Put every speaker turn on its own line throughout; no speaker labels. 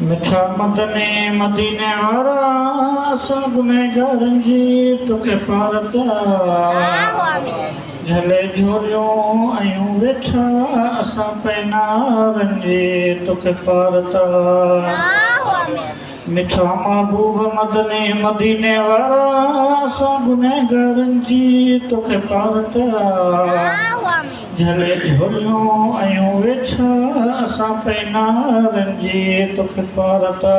मिठा मदने मदीने वारा असां गुनहगारनि जी तोखे पारता झले झोलियूं आयूं वेठा असां पैनारनि जी तोखे पारता मिठा महबूब मदने मदीने वारा असां गुनहगारनि जी तोखे पारता झले झोलियूं आयूं वेठा असां पैनारनि जी तोखे पारता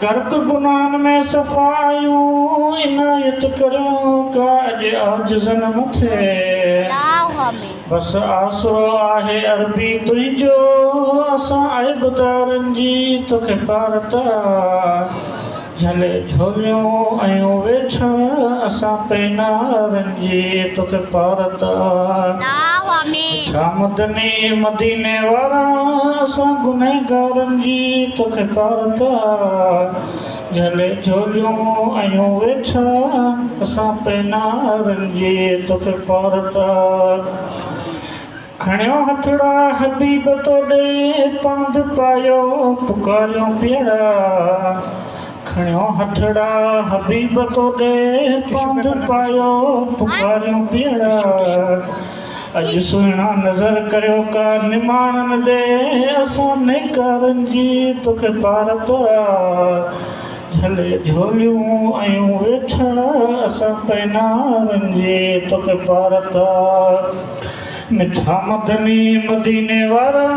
गर्क गुनाहनि में सफ़ायूं इनायत करियो का अॼु आजिज़नि मथे बस आसरो आहे अरबी तुंहिंजो असां ऐबदारनि जी तोखे पारता झले झोलियूं आयूं वेठा असां पैनारनि जी तोखे पारता छा मदनी मदीने वारा असां गुनहगारनि जी तोखे पारता झले झोलियूं आयूं वेठा असां पैनारनि जी तोखे पारता खणियो हथड़ा हबीब तोॾे पांध पायो पुकारियो पीड़ा खणियो हथड़ा हबीब तोॾे पांध पायो पुकारियो पीड़ा अॼु सुहिणा नज़र करियो का निमाणनि ॾे असां नेकारनि जी तोखे पारता झले झोलियूं आयूं वेठा असां पैनारनि जी तोखे पारता मिठा मदनी मदीने वारा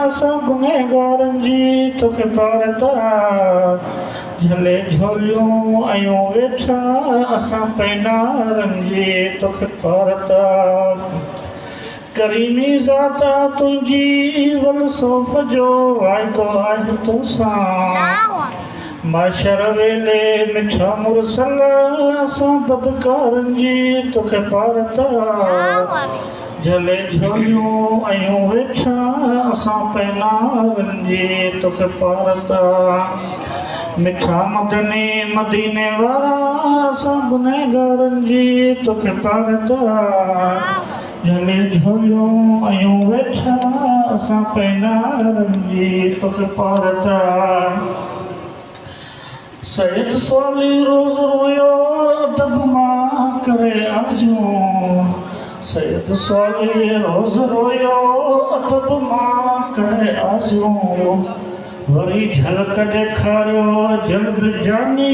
असां गुनहगारनि जी तोखे पारता झले झोलियूं आयूं वेठा असां पैनारनि जी तोखे पारता करीमी ज़ाता तुंहिंजी वल सौफ़ जो वाइदो आहे तोसां माशर वेले मिठा मुरसल असां बदकारनि जी तोखे पारता झले झोलियूं आयूं वेठा असां पैनारनि जी तोखे पारता मिठा मदनी मदीने वारा असां गुनहगारनि जी तोखे पारता झले झोलियूं आयूं वेठा असां पैनारनि जी तोखे पारता सैयद सोली रोज़ रोयो अदब मां करे आजूं सैयद सोली रोज़ रोयो अदब मां करे आजूं वरी झलक ॾेखारियो जल्द जानी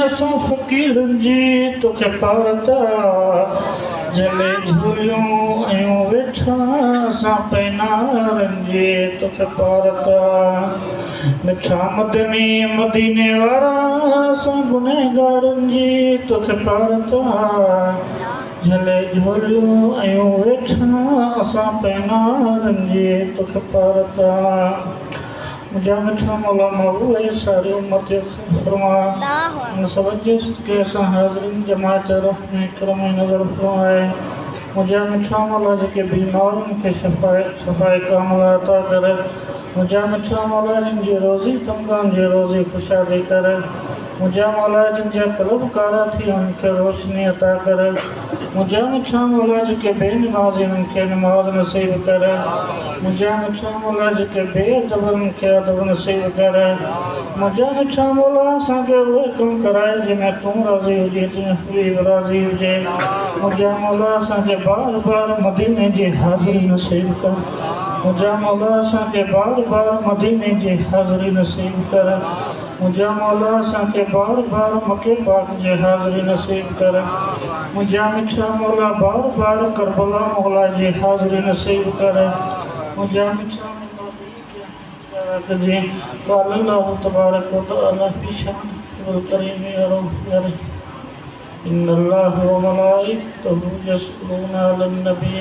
असां फ़क़ीरनि जी तोखे पारता झले झोलियूं आयूं वेठा असां पैनारनि जी तोखे पारता मिठा मदनी मदीने वारा असां गुनहगारनि जी तोखे पारता झले झोलियूं आयूं वेठा असां पैनारनि जी तोखे पारता मुझा मिठा मौला महबूब सारी उम्मत फरमा सवजे के असां हाज़िरीन जमात रहम करम नज़र फरमाए मुझा मिठा मौला जेके बीमारनि खे शफ़ाए कामिला अता करे मुझा मिठा मौला जिन जी रोज़ी तमगान जी रोज़ी खुशादी करे मुझा मौला जिन जा क़ल्ब कारा थी उनखे रोशनी अता करे मुझा मिठा मौला जेके बेनमाज़ी उनखे नमाज़ नसीब करे मुझा मिठा मौला जेके बेअदब उनखे अदब नसीब करे मुझा मिठा मौला असांखे उहे कम कराए जंहिंमें तूं राज़ी हुजे तुंहिंजो हबीब राज़ी हुजे मुझा मौला असांखे बार बार मदीने जी हाज़िरी नसीब कर मुझा मौला असांखे बार बार मदीने जी हाज़िरी नसीब कर मुझा मौला असांखे बार बार मके पाक जी हाज़िरी नसीब कर मुझा मिठा मौला बार बार करबला मौला जी हाज़िरी नसीब कर मुझा मिठा मौला जी क़ाल अल्लाह तबारक व तआला फी शानिल करीम इन्नल्लाह व मलाइकतहु यसल्लूना अलन नबी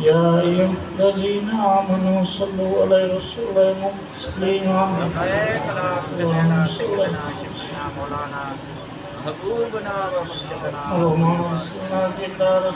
या अय्युहल्लज़ीना आमनू सल्लू अलैहि वसल्लिमू तस्लीमा
محبوبنا و مرشدنا
رومان سنا دیدار